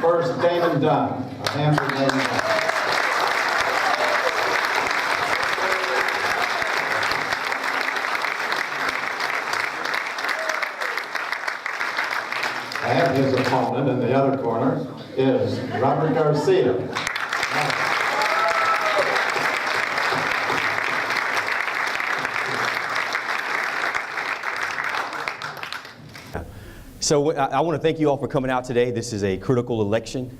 First, Damon Dunn. A hand for Damon Dunn. And his opponent in the other corner is Robert Garcia. So I want to thank you all for coming out today. This is a critical election.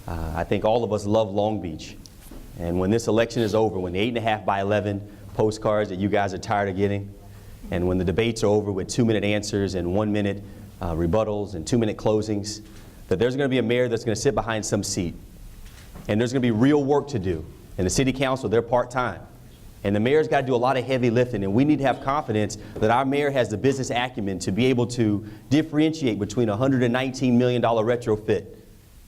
I think all of us love Long Beach. And when this election is over, when the 8.5 by 11 postcards that you guys are tired of getting, and when the debates are over with 2-minute answers and 1-minute rebuttals and 2-minute closings, that there's going to be a mayor that's going to sit behind some seat. And there's going to be real work to do. And the city council, they're part-time. And the mayor's got to do a lot of heavy lifting, and we need to have confidence that our mayor has the business acumen to be able to differentiate between a $119 million retrofit,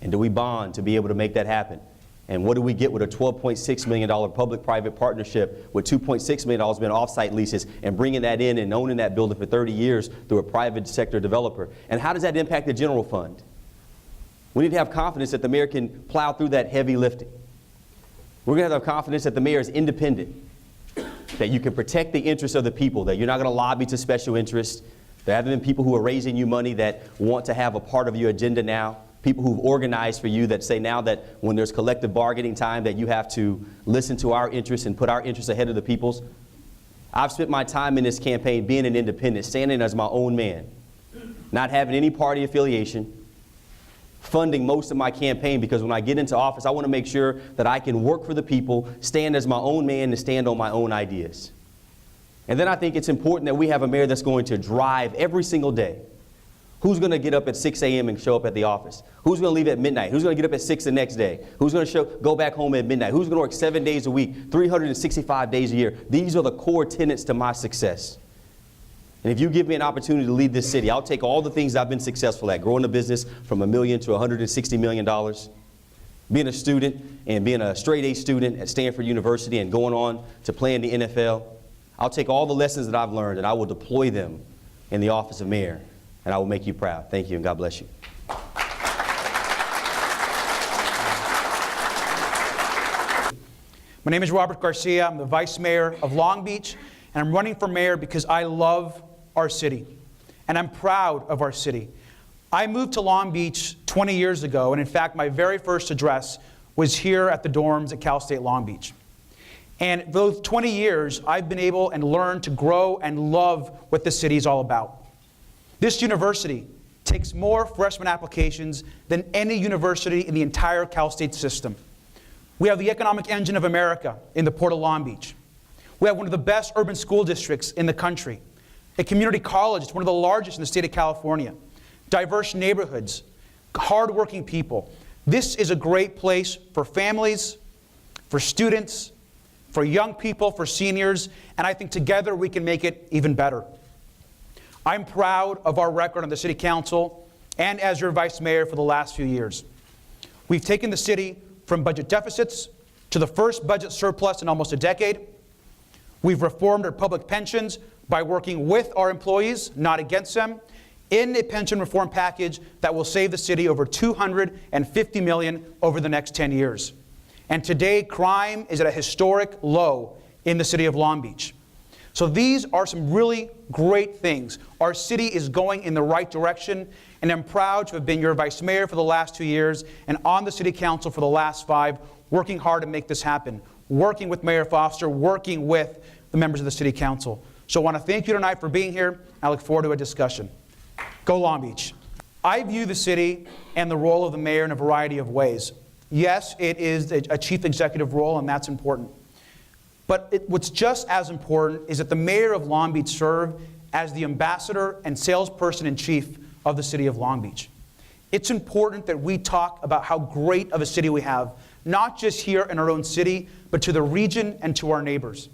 and do we bond to be able to make that happen? And what do we get with a $12.6 million public-private partnership with $2.6 million being off-site leases and bringing that in and owning that building for 30 years through a private sector developer? And how does that impact the general fund? We need to have confidence that the mayor can plow through that heavy lifting. We're going to have confidence that the mayor is independent, that you can protect the interests of the people, that you're not going to lobby to special interests. There haven't been people who are raising you money that want to have a part of your agenda now, people who've organized for you that say now that when there's collective bargaining time that you have to listen to our interests and put our interests ahead of the people's. I've spent my time in this campaign being an independent, standing as my own man, not having any party affiliation, funding most of my campaign, because when I get into office, I want to make sure that I can work for the people, stand as my own man, and stand on my own ideas. And then I think it's important that we have a mayor that's going to drive every single day. Who's going to get up at 6 a.m. and show up at the office? Who's going to leave at midnight? Who's going to get up at 6 the next day? Who's going to go back home at midnight? Who's going to work 7 days a week, 365 days a year? These are the core tenets to my success. And if you give me an opportunity to lead this city, I'll take all the things I've been successful at, growing a business from $1 million to $160 million, being a student and being a straight A student at Stanford University and going on to play in the NFL. I'll take all the lessons that I've learned and I will deploy them in the office of mayor, and I will make you proud. Thank you, and God bless you. My name is Robert Garcia. I'm the Vice Mayor of Long Beach, and I'm running for mayor because I love our city, and I'm proud of our city. I moved to Long Beach 20 years ago, and in fact, my very first address was here at the dorms at Cal State Long Beach. And those 20 years, I've been able and learned to grow and love what this city is all about. This university takes more freshman applications than any university in the entire Cal State system. We have the economic engine of America in the Port of Long Beach. We have one of the best urban school districts in the country. A community college, it's one of the largest in the state of California. Diverse neighborhoods, hardworking people. This is a great place for families, for students, for young people, for seniors, and I think together we can make it even better. I'm proud of our record on the City Council and as your Vice Mayor for the last few years. We've taken the city from budget deficits to the first budget surplus in almost a decade. We've reformed our public pensions by working with our employees, not against them, in a pension reform package that will save the city over $250 million over the next 10 years. And today, crime is at a historic low in the city of Long Beach. So these are some really great things. Our city is going in the right direction, and I'm proud to have been your Vice Mayor for the last 2 years and on the City Council for the last 5, working hard to make this happen, working with Mayor Foster, working with the members of the City Council. So I want to thank you tonight for being here. I look forward to a discussion. Go Long Beach. I view the city and the role of the mayor in a variety of ways. Yes, it is a chief executive role, and that's important. But what's just as important is that the mayor of Long Beach serve as the ambassador and salesperson-in-chief of the city of Long Beach. It's important that we talk about how great of a city we have, not just here in our own city, but to the region and to our neighbors.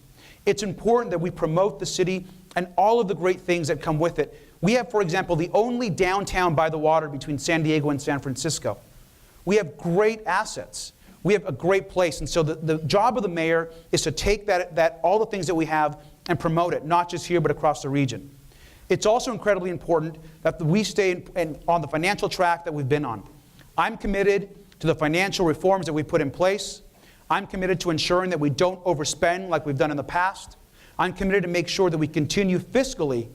It's important that we promote the city and all of the great things that come with it. We have, for example, the only downtown by the water between San Diego and San Francisco. We have great assets. We have a great place. And so the job of the mayor is to take all the things that we have and promote it, not just here, but across the region. It's also incredibly important that we stay on the financial track that we've been on. I'm committed to the financial reforms that we put in place. I'm committed to ensuring that we don't overspend like we've done in the past. I'm committed to make sure that we continue fiscally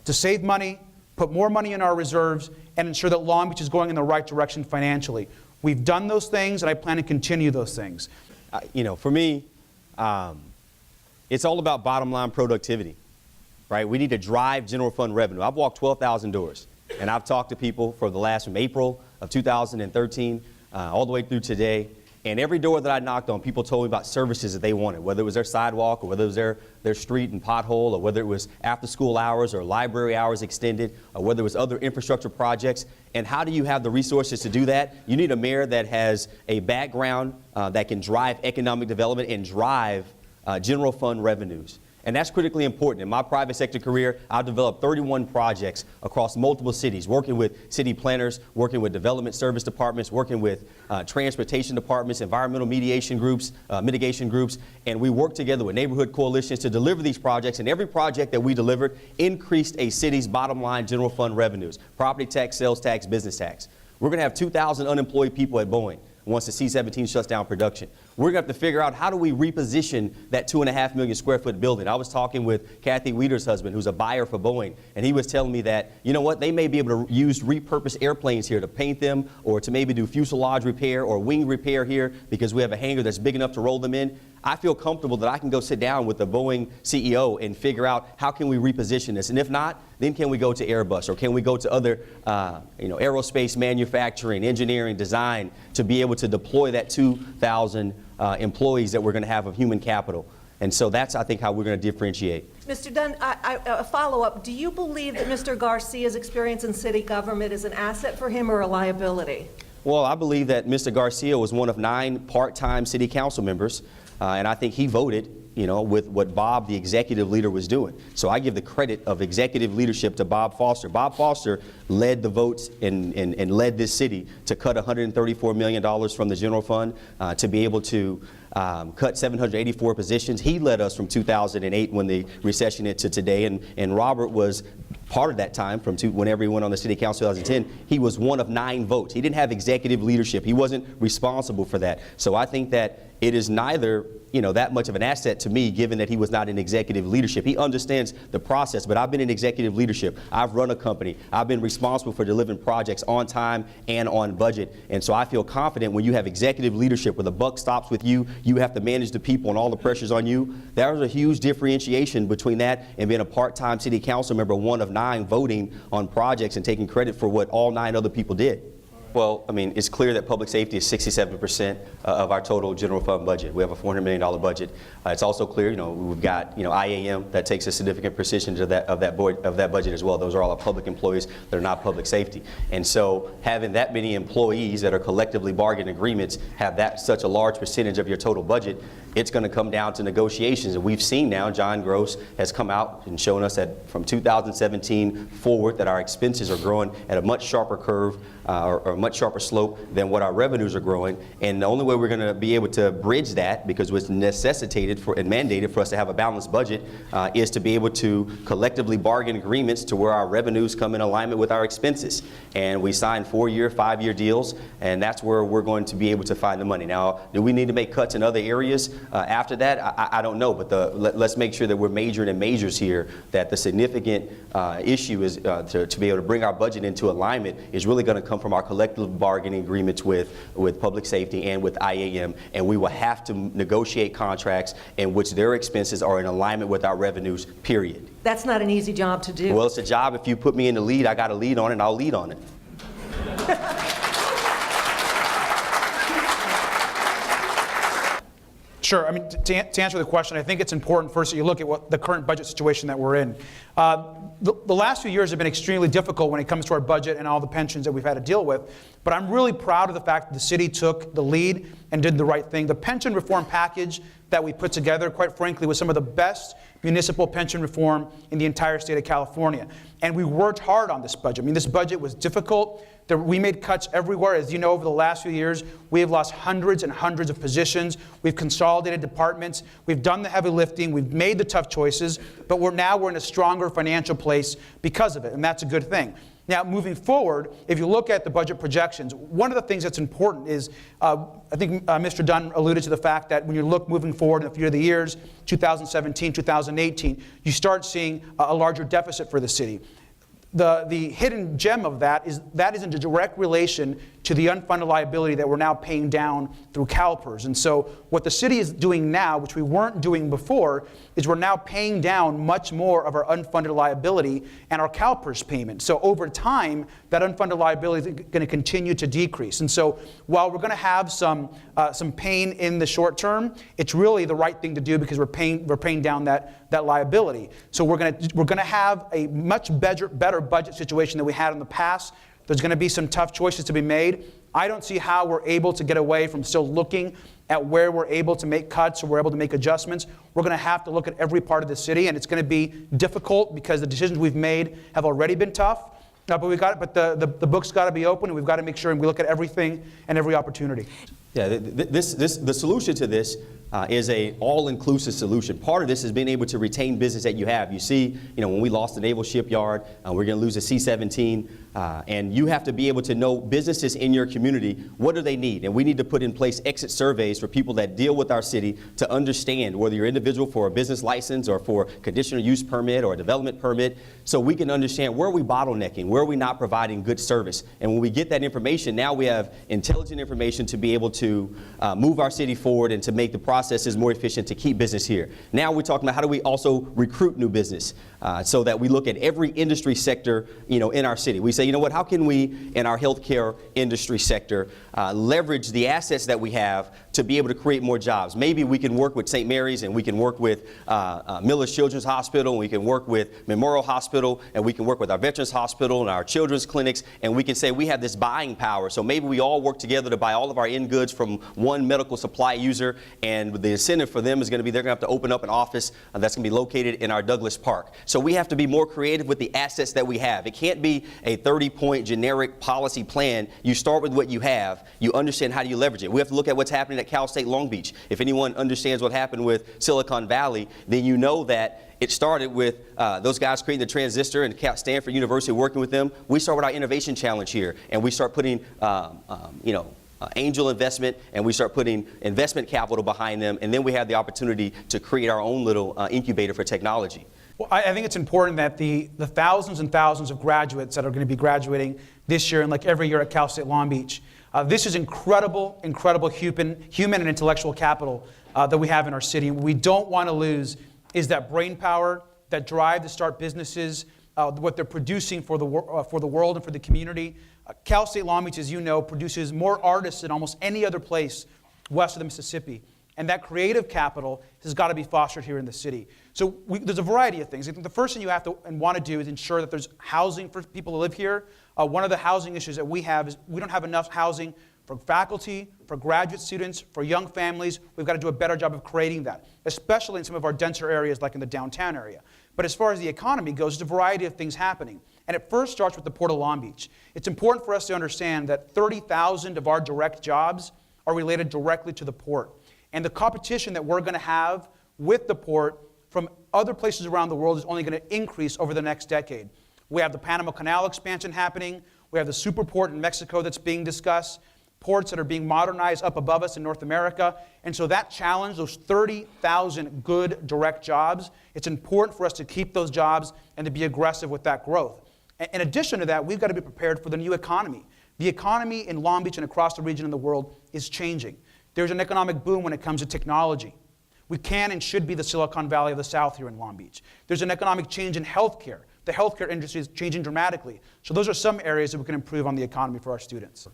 to save money, put more money in our reserves, and ensure that Long Beach is going in the right direction financially. We've done those things, and I plan to continue those things. For me, it's all about bottom line productivity, right? We need to drive general fund revenue. I've walked 12,000 doors, and I've talked to people from April of 2013 all the way through today. And every door that I knocked on, people told me about services that they wanted, whether it was their sidewalk or whether it was their street and pothole, or whether it was after school hours or library hours extended, or whether it was other infrastructure projects. And how do you have the resources to do that? You need a mayor that has a background that can drive economic development and drive general fund revenues. And that's critically important. In my private sector career, I've developed 31 projects across multiple cities, working with city planners, working with development service departments, working with transportation departments, environmental mitigation groups, and we work together with neighborhood coalitions to deliver these projects. And every project that we delivered increased a city's bottom line general fund revenues, property tax, sales tax, business tax. We're going to have 2,000 unemployed people at Boeing once the C-17 shuts down production. We're going to have to figure out how do we reposition that 2.5 million square foot building. I was talking with Kathy Weeder's husband, who's a buyer for Boeing, and he was telling me that, you know what, they may be able to use repurposed airplanes here to paint them, or to maybe do fuselage repair or wing repair here because we have a hangar that's big enough to roll them in. I feel comfortable that I can go sit down with the Boeing CEO and figure out how can we reposition this. And if not, then can we go to Airbus, or can we go to other aerospace manufacturing, engineering, design, to be able to deploy that 2,000 employees that we're going to have of human capital. And so that's, I think, how we're going to differentiate. Mr. Dunn, a follow-up. Do you believe that Mr. Garcia's experience in city government is an asset for him or a liability? Well, I believe that Mr. Garcia was one of 9 part-time city council members, and I think he voted, with what Bob, the executive leader, was doing. So I give the credit of executive leadership to Bob Foster. Bob Foster led the votes and led this city to cut $134 million from the general fund, to be able to cut 784 positions. He led us from 2008 when the recession hit to today, and Robert was part of that time from whenever he went on the city council in 2010. He was one of 9 votes. He didn't have executive leadership. He wasn't responsible for that. So I think that it is neither that much of an asset to me, given that he was not in executive leadership. He understands the process, but I've been in executive leadership. I've run a company. I've been responsible for delivering projects on time and on budget. And so I feel confident when you have executive leadership where the buck stops with you, you have to manage the people and all the pressures on you. There's a huge differentiation between that and being a part-time city council member, one of 9, voting on projects and taking credit for what all 9 other people did. Well, I mean, it's clear that public safety is 67% of our total general fund budget. We have a $400 million budget. It's also clear, we've got, IAM that takes a significant percentage of that budget as well. Those are all our public employees that are not public safety. And so having that many employees that are collectively bargain agreements have such a large percentage of your total budget, it's going to come down to negotiations. And we've seen now, John Gross has come out and shown us that from 2017 forward that our expenses are growing at a much sharper curve, or a much sharper slope than what our revenues are growing. And the only way we're going to be able to bridge that, because it's necessitated and mandated for us to have a balanced budget, is to be able to collectively bargain agreements to where our revenues come in alignment with our expenses. And we sign 4-year, 5-year deals, and that's where we're going to be able to find the money. Now, do we need to make cuts in other areas after that? I don't know, but let's make sure that we're majoring in majors here, that the significant issue is to be able to bring our budget into alignment is really going to come from our collective bargaining agreements with public safety and with IAM, and we will have to negotiate contracts in which their expenses are in alignment with our revenues, period. That's not an easy job to do. Well, it's a job. If you put me in the lead, I got to lead on it, and I'll lead on it. Sure. I mean, to answer the question, I think it's important first that you look at what the current budget situation that we're in. The last few years have been extremely difficult when it comes to our budget and all the pensions that we've had to deal with. But I'm really proud of the fact that the city took the lead and did the right thing. The pension reform package that we put together, quite frankly, was some of the best municipal pension reform in the entire state of California. And we worked hard on this budget. I mean, this budget was difficult. We made cuts everywhere. As you know, over the last few years, we have lost hundreds and hundreds of positions. We've consolidated departments. We've done the heavy lifting. We've made the tough choices. But we're in a stronger financial place because of it, and that's a good thing. Now, moving forward, if you look at the budget projections, one of the things that's important is, I think Mr. Dunn alluded to the fact that when you look moving forward in a few of the years, 2017, 2018, you start seeing a larger deficit for the city. The hidden gem of that is in direct relation to the unfunded liability that we're now paying down through CalPERS. And so what the city is doing now, which we weren't doing before, is we're now paying down much more of our unfunded liability and our CalPERS payment. So over time, that unfunded liability is going to continue to decrease. And so while we're going to have some pain in the short term, it's really the right thing to do because we're paying down that liability. So we're going to have a much better budget situation than we had in the past. There's going to be some tough choices to be made. I don't see how we're able to get away from still looking at where we're able to make cuts or we're able to make adjustments. We're going to have to look at every part of the city, and it's going to be difficult because the decisions we've made have already been tough. But the book's got to be open, and we've got to make sure and we look at everything and every opportunity. Yeah, the solution to this is a all-inclusive solution. Part of this is being able to retain business that you have. You see, when we lost the Naval Shipyard, we're going to lose a C-17, and you have to be able to know businesses in your community, what do they need? And we need to put in place exit surveys for people that deal with our city to understand whether you're individual for a business license or for conditional use permit or a development permit, so we can understand where are we bottlenecking, where are we not providing good service. And when we get that information, now we have intelligent information to be able to move our city forward and to make the processes more efficient to keep business here. Now we're talking about how do we also recruit new business so that we look at every industry sector, in our city. We say, how can we in our healthcare industry sector leverage the assets that we have to be able to create more jobs? Maybe we can work with St. Mary's, and we can work with Miller's Children's Hospital, and we can work with Mayoral Hospital, and we can work with our Veterans Hospital and our children's clinics, and we can say we have this buying power. So maybe we all work together to buy all of our end goods from one medical supply user, and the incentive for them is going to be they're going to have to open up an office that's going to be located in our Douglas Park. So we have to be more creative with the assets that we have. It can't be a 30-point generic policy plan. You start with what you have. You understand how do you leverage it. We have to look at what's happening at Cal State Long Beach. If anyone understands what happened with Silicon Valley, then you know that it started with those guys creating the transistor and Stanford University working with them. We start with our innovation challenge here, and we start putting, angel investment, and we start putting investment capital behind them, and then we have the opportunity to create our own little incubator for technology. Well, I think it's important that the thousands and thousands of graduates that are going to be graduating this year and like every year at Cal State Long Beach, this is incredible human and intellectual capital that we have in our city. And what we don't want to lose is that brain power, that drive to start businesses, what they're producing for the world and for the community. Cal State Long Beach, as you know, produces more artists than almost any other place west of the Mississippi. And that creative capital has got to be fostered here in the city. So there's a variety of things. I think the first thing you have to and want to do is ensure that there's housing for people to live here. One of the housing issues that we have is we don't have enough housing for faculty, for graduate students, for young families. We've got to do a better job of creating that, especially in some of our denser areas like in the downtown area. But as far as the economy goes, there's a variety of things happening. And it first starts with the Port of Long Beach. It's important for us to understand that 30,000 of our direct jobs are related directly to the port. And the competition that we're going to have with the port from other places around the world is only going to increase over the next decade. We have the Panama Canal expansion happening. We have the superport in Mexico that's being discussed. Ports that are being modernized up above us in North America. And so that challenge, those 30,000 good direct jobs, it's important for us to keep those jobs and to be aggressive with that growth. In addition to that, we've got to be prepared for the new economy. The economy in Long Beach and across the region and the world is changing. There's an economic boom when it comes to technology. We can and should be the Silicon Valley of the South here in Long Beach. There's an economic change in healthcare. The healthcare industry is changing dramatically. So those are some areas that we can improve on the economy for our students.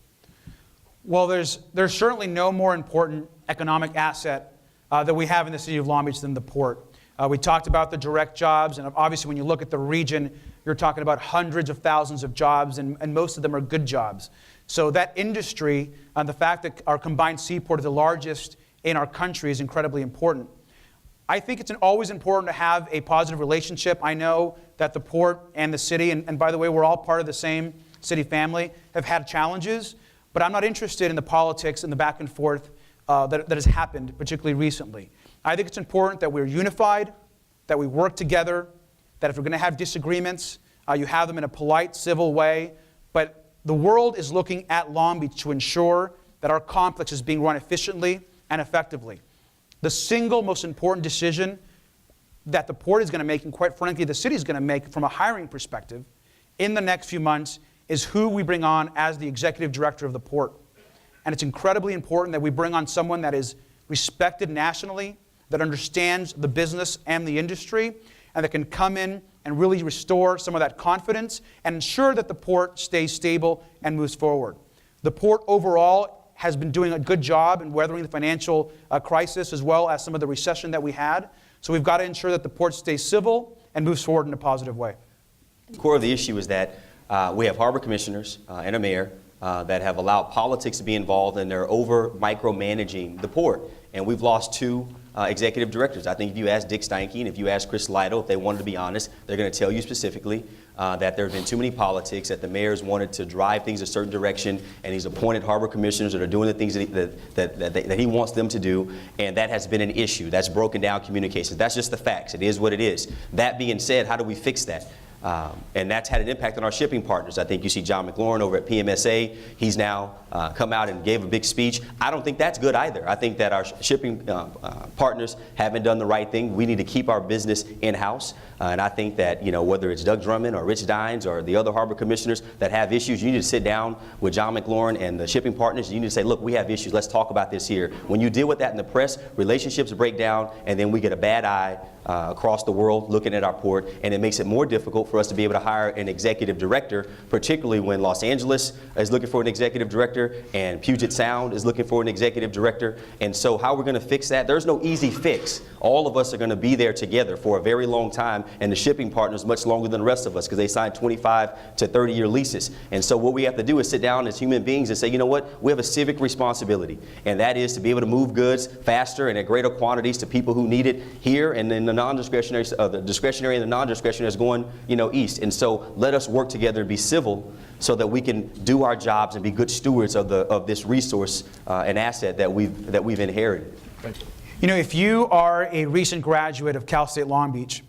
Well, there's certainly no more important economic asset that we have in the city of Long Beach than the port. We talked about the direct jobs, and obviously when you look at the region, you're talking about hundreds of thousands of jobs, and most of them are good jobs. So that industry, the fact that our combined seaport is the largest in our country is incredibly important. I think it's always important to have a positive relationship. I know that the port and the city, and by the way, we're all part of the same city family, have had challenges, but I'm not interested in the politics and the back and forth that has happened, particularly recently. I think it's important that we're unified, that we work together, that if we're going to have disagreements, you have them in a polite, civil way, but the world is looking at Long Beach to ensure that our complex is being run efficiently and effectively. The single most important decision that the port is going to make, and quite frankly the city is going to make from a hiring perspective in the next few months, is who we bring on as the executive director of the port. And it's incredibly important that we bring on someone that is respected nationally, that understands the business and the industry, and that can come in and really restore some of that confidence and ensure that the port stays stable and moves forward. The port overall has been doing a good job in weathering the financial crisis as well as some of the recession that we had. So we've got to ensure that the port stays civil and moves forward in a positive way. The core of the issue is that we have harbor commissioners and a mayor that have allowed politics to be involved, and they're over micromanaging the port. And we've lost two executive directors. I think if you ask Dick Steinke and if you ask Chris Lido, if they wanted to be honest, they're going to tell you specifically that there have been too many politics, that the mayor's wanted to drive things a certain direction, and he's appointed harbor commissioners that are doing the things that he wants them to do, and that has been an issue. That's broken down communications. That's just the facts. It is what it is. That being said, how do we fix that? And that's had an impact on our shipping partners. I think you see John McLaurin over at PMSA. He's now come out and gave a big speech. I don't think that's good either. I think that our shipping partners haven't done the right thing. We need to keep our business in-house. And I think that, whether it's Doug Drummond or Rich Dines or the other harbor commissioners that have issues, you need to sit down with John McLaurin and the shipping partners. You need to say, look, we have issues. Let's talk about this here. When you deal with that in the press, relationships break down, and then we get a bad eye across the world looking at our port, and it makes it more difficult for us to be able to hire an executive director, particularly when Los Angeles is looking for an executive director and Puget Sound is looking for an executive director. And so how we're going to fix that? There's no easy fix. All of us are going to be there together for a very long time, and the shipping partners much longer than the rest of us because they signed 25 to 30-year leases. And so what we have to do is sit down as human beings and say, you know what? We have a civic responsibility, and that is to be able to move goods faster and at greater quantities to people who need it here, and then the non-discretionary, the discretionary and the non-discretionary is going, east. And so let us work together and be civil so that we can do our jobs and be good stewards of this resource and asset that we've inherited. If you are a recent graduate of Cal State Long Beach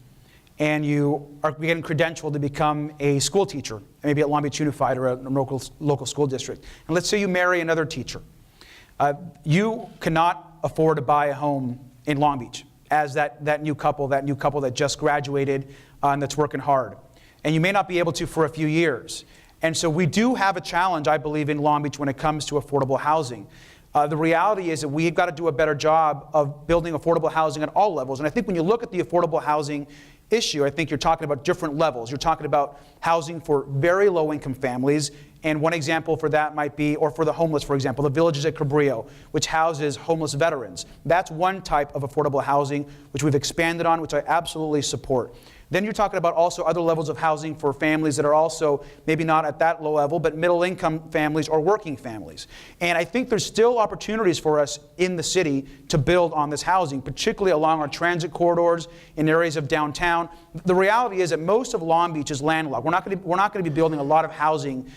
and you are getting credentialed to become a school teacher, maybe at Long Beach Unified or a local school district, and let's say you marry another teacher, you cannot afford to buy a home in Long Beach as that new couple that just graduated and that's working hard. And you may not be able to for a few years. And so we do have a challenge, I believe, in Long Beach when it comes to affordable housing. The reality is that we've got to do a better job of building affordable housing at all levels. And I think when you look at the affordable housing issue, I think you're talking about different levels. You're talking about housing for very low-income families. And one example for that might be, or for the homeless, for example, the Villages at Cabrillo, which houses homeless veterans. That's one type of affordable housing, which we've expanded on, which I absolutely support. Then you're talking about also other levels of housing for families that are also maybe not at that low level, but middle-income families or working families. And I think there's still opportunities for us in the city to build on this housing, particularly along our transit corridors, in areas of downtown. The reality is that most of Long Beach is landlocked. We're not going to be building a lot of housing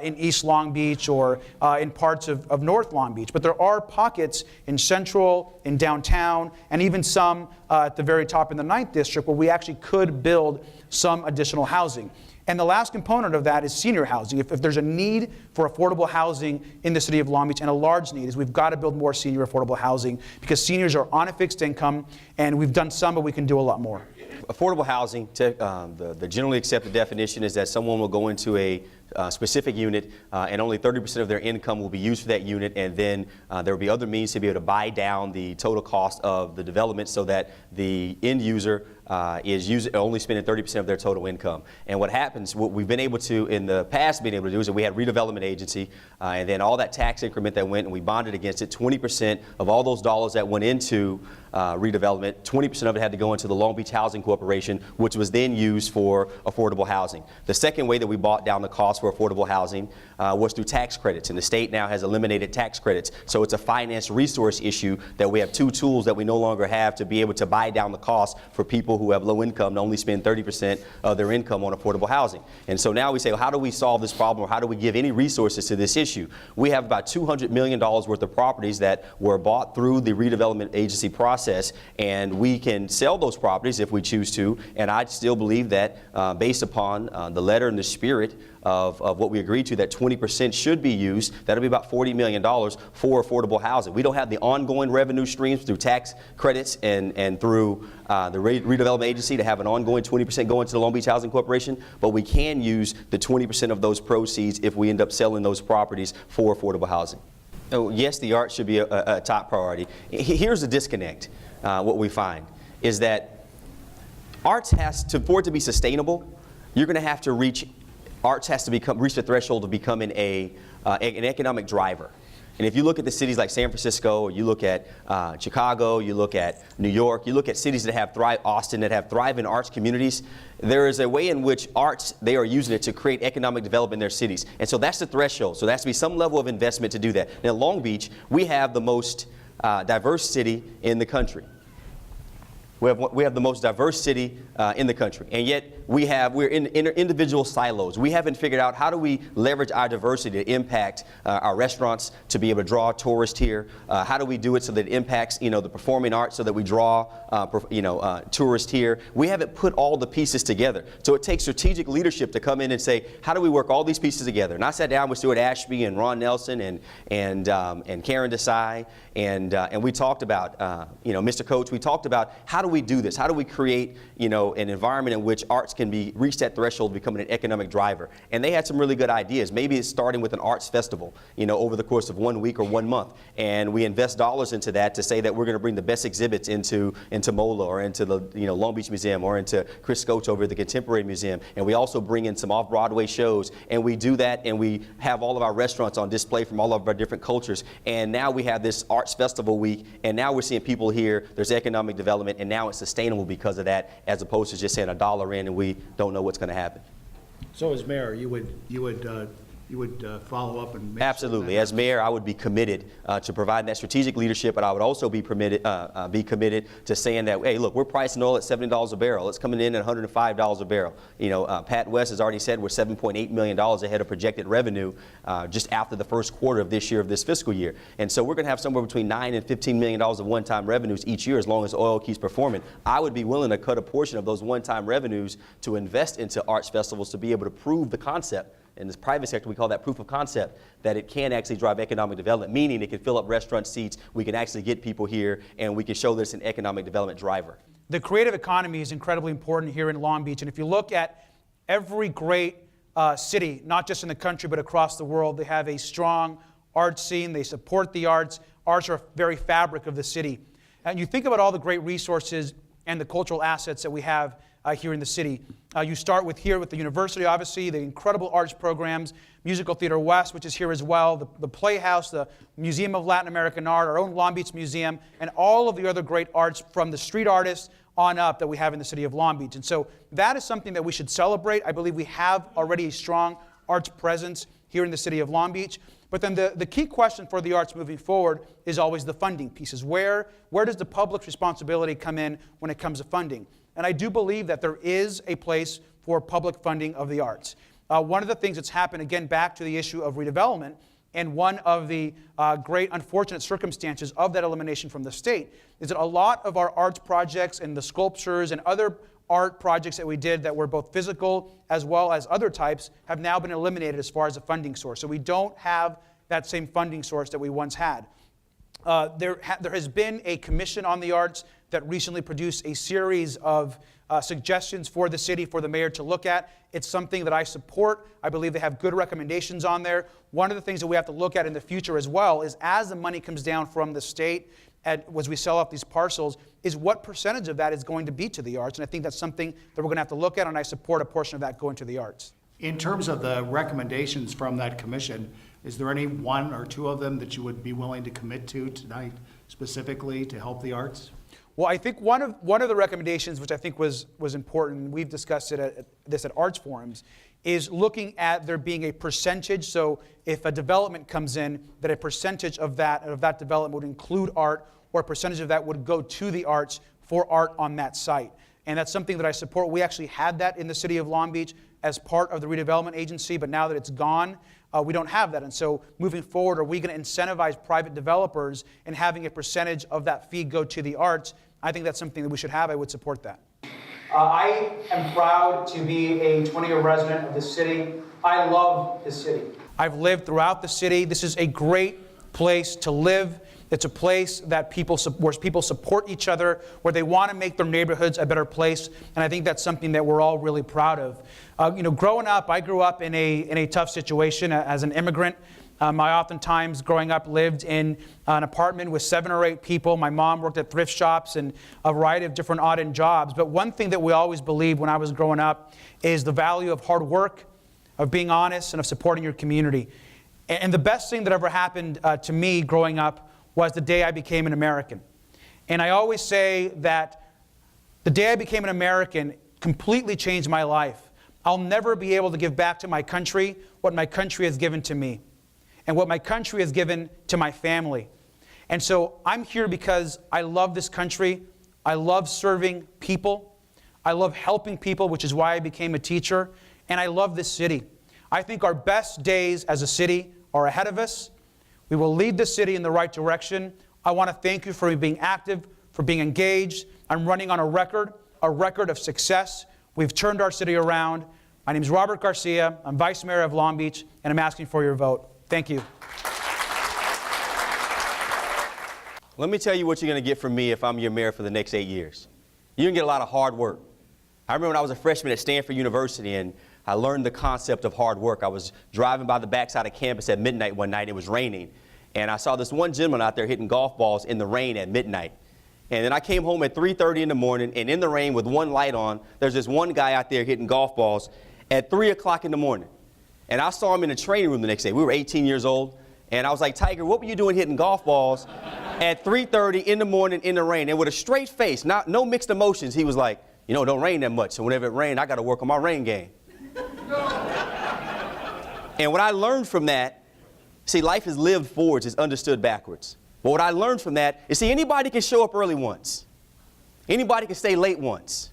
in East Long Beach or in parts of North Long Beach, but there are pockets in Central, in downtown, and even some at the very top in the 9th District where we actually could build some additional housing. And the last component of that is senior housing. If there's a need for affordable housing in the city of Long Beach, and a large need, is we've got to build more senior affordable housing because seniors are on a fixed income, and we've done some, but we can do a lot more. Affordable housing, the generally accepted definition is that someone will go into a specific unit and only 30% of their income will be used for that unit, and then there will be other means to be able to buy down the total cost of the development so that the end user is only spending 30% of their total income. And what happens, what we've been able to, in the past, been able to do is that we had redevelopment agency, and then all that tax increment that went and we bonded against it, 20% of all those dollars that went into redevelopment, 20% of it had to go into the Long Beach Housing Corporation, which was then used for affordable housing. The second way that we brought down the cost for affordable housing was through tax credits, and the state now has eliminated tax credits. So it's a finance resource issue that we have two tools that we no longer have to be able to buy down the cost for people who have low income to only spend 30% of their income on affordable housing. And so now we say, well, how do we solve this problem, or how do we give any resources to this issue? We have about $200 million worth of properties that were bought through the redevelopment agency process, and we can sell those properties if we choose to. And I still believe that based upon the letter and the spirit of what we agreed to, that 20% should be used. That'll be about $40 million for affordable housing. We don't have the ongoing revenue streams through tax credits and through the redevelopment agency to have an ongoing 20% going to the Long Beach Housing Corporation, but we can use the 20% of those proceeds if we end up selling those properties for affordable housing. Oh, yes, the arts should be a top priority. Here's the disconnect. What we find is that arts for it to be sustainable, you're going to have to reach the threshold of becoming an economic driver. And if you look at the cities like San Francisco, or you look at Chicago, you look at New York, you look at cities that have Austin, that have thriving arts communities, there is a way in which arts, they are using it to create economic development in their cities. And so that's the threshold. So there has to be some level of investment to do that. Now, in Long Beach, we have the most diverse city in the country. We have the most diverse city in the country, and yet we're in individual silos. We haven't figured out how do we leverage our diversity to impact our restaurants, to be able to draw tourists here. How do we do it so that it impacts the performing arts, so that we draw tourists here. We haven't put all the pieces together. So it takes strategic leadership to come in and say, how do we work all these pieces together? And I sat down with Stuart Ashby and Ron Nelson and Karen Desai, and we talked about Mr. Coates. We talked about how do we do this? How do we create an environment in which arts can reach that threshold of becoming an economic driver? And they had some really good ideas. Maybe it's starting with an arts festival, over the course of 1 week or 1 month, and we invest dollars into that to say that we're going to bring the best exhibits into MOLA or into the Long Beach Museum or into Chris Coates over at the Contemporary Museum, and we also bring in some off-Broadway shows, and we do that, and we have all of our restaurants on display from all of our different cultures, and now we have this arts festival week, and now we're seeing people here, there's economic development, and now it's sustainable because of that, as opposed to just saying $1 in and we don't know what's going to happen. So as mayor, you would follow up and make Absolutely. sure As mayor, I would be committed to providing that strategic leadership, but I would also be committed to saying that, hey, look, we're pricing oil at $70 a barrel. It's coming in at $105 a barrel. Pat West has already said we're $7.8 million ahead of projected revenue just after the first quarter of this year, of this fiscal year. And so we're going to have somewhere between $9 and $15 million of one-time revenues each year as long as oil keeps performing. I would be willing to cut a portion of those one-time revenues to invest into arts festivals to be able to prove the concept. In this private sector, we call that proof of concept, that it can actually drive economic development, meaning it can fill up restaurant seats, we can actually get people here, and we can show that it's an economic development driver. The creative economy is incredibly important here in Long Beach, and if you look at every great city, not just in the country but across the world, they have a strong art scene, they support the arts. Arts are very fabric of the city. And you think about all the great resources and the cultural assets that we have here in the city. You start with the university, obviously, the incredible arts programs, Musical Theater West, which is here as well, the Playhouse, the Museum of Latin American Art, our own Long Beach Museum, and all of the other great arts from the street artists on up that we have in the city of Long Beach. And so that is something that we should celebrate. I believe we have already a strong arts presence here in the city of Long Beach. But then the key question for the arts moving forward is always the funding pieces. Where does the public's responsibility come in when it comes to funding? And I do believe that there is a place for public funding of the arts. One of the things that's happened, again, back to the issue of redevelopment, and one of the great unfortunate circumstances of that elimination from the state, is that a lot of our arts projects and the sculptures and other art projects that we did that were both physical as well as other types have now been eliminated as far as a funding source. So we don't have that same funding source that we once had. There has been a commission on the arts that recently produced a series of suggestions for the city, for the mayor to look at. It's something that I support. I believe they have good recommendations on there. One of the things that we have to look at in the future as well is as the money comes down from the state, as we sell off these parcels, is what percentage of that is going to be to the arts. And I think that's something that we're going to have to look at, and I support a portion of that going to the arts. In terms of the recommendations from that commission, is there any one or two of them that you would be willing to commit to tonight specifically to help the arts? Well, I think one of the recommendations, which I think was important, we've discussed it at Arts Forums, is looking at there being a percentage. So if a development comes in, that a percentage of that development would include art, or a percentage of that would go to the arts for art on that site. And that's something that I support. We actually had that in the city of Long Beach as part of the redevelopment agency, but now that it's gone, we don't have that. And so moving forward, are we going to incentivize private developers in having a percentage of that fee go to the arts? I think that's something that we should have. I would support that. I am proud to be a 20-year resident of this city. I love this city. I've lived throughout the city. This is a great place to live. It's a place that where people support each other, where they want to make their neighborhoods a better place, and I think that's something that we're all really proud of. Growing up, I grew up in a tough situation as an immigrant. I oftentimes, growing up, lived in an apartment with 7 or 8 people. My mom worked at thrift shops and a variety of different odd-end jobs. But one thing that we always believed when I was growing up is the value of hard work, of being honest, and of supporting your community. And the best thing that ever happened to me growing up was the day I became an American. And I always say that the day I became an American completely changed my life. I'll never be able to give back to my country what my country has given to me, and what my country has given to my family. And so I'm here because I love this country. I love serving people. I love helping people, which is why I became a teacher. And I love this city. I think our best days as a city are ahead of us. We will lead the city in the right direction. I want to thank you for being active, for being engaged. I'm running on a record of success. We've turned our city around. My name is Robert Garcia. I'm Vice Mayor of Long Beach, and I'm asking for your vote. Thank you. Let me tell you what you're going to get from me if I'm your mayor for the next 8 years. You're going to get a lot of hard work. I remember when I was a freshman at Stanford University and I learned the concept of hard work. I was driving by the backside of campus at midnight one night. It was raining. And I saw this one gentleman out there hitting golf balls in the rain at midnight. And then I came home at 3:30 in the morning, and in the rain with one light on, there's this one guy out there hitting golf balls at 3 o'clock in the morning. And I saw him in the training room the next day. We were 18 years old. And I was like, Tiger, what were you doing hitting golf balls at 3:30 in the morning in the rain? And with a straight face, no mixed emotions, he was like, it don't rain that much. So whenever it rained, I got to work on my rain game. And what I learned from that, see, life is lived forwards, it's understood backwards. But what I learned from that is, see, anybody can show up early once. Anybody can stay late once.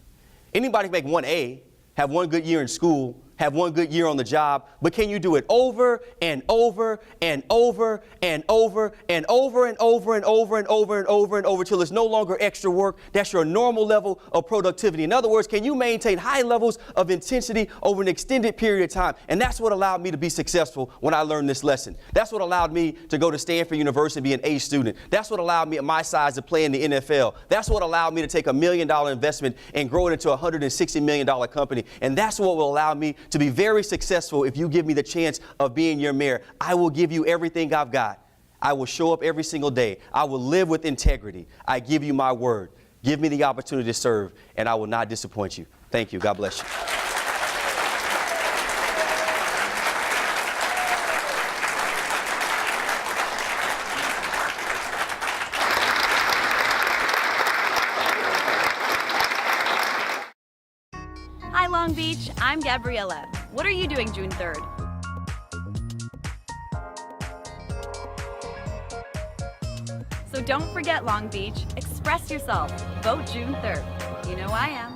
Anybody can make 1A, have one good year in school, have one good year on the job, but can you do it over and over and over and over and over and over and over and over and over and over till it's no longer extra work? That's your normal level of productivity. In other words, can you maintain high levels of intensity over an extended period of time? And that's what allowed me to be successful when I learned this lesson. That's what allowed me to go to Stanford University and be an A student. That's what allowed me at my size to play in the NFL. That's what allowed me to take $1 million investment and grow it into a $160 million company. And that's what will allow me to be very successful if you give me the chance of being your mayor. I will give you everything I've got. I will show up every single day. I will live with integrity. I give you my word. Give me the opportunity to serve, and I will not disappoint you. Thank you. God bless you. Hi, Long Beach. I'm Gabriella. What are you doing June 3rd? So don't forget, Long Beach. Express yourself. Vote June 3rd. You know I am.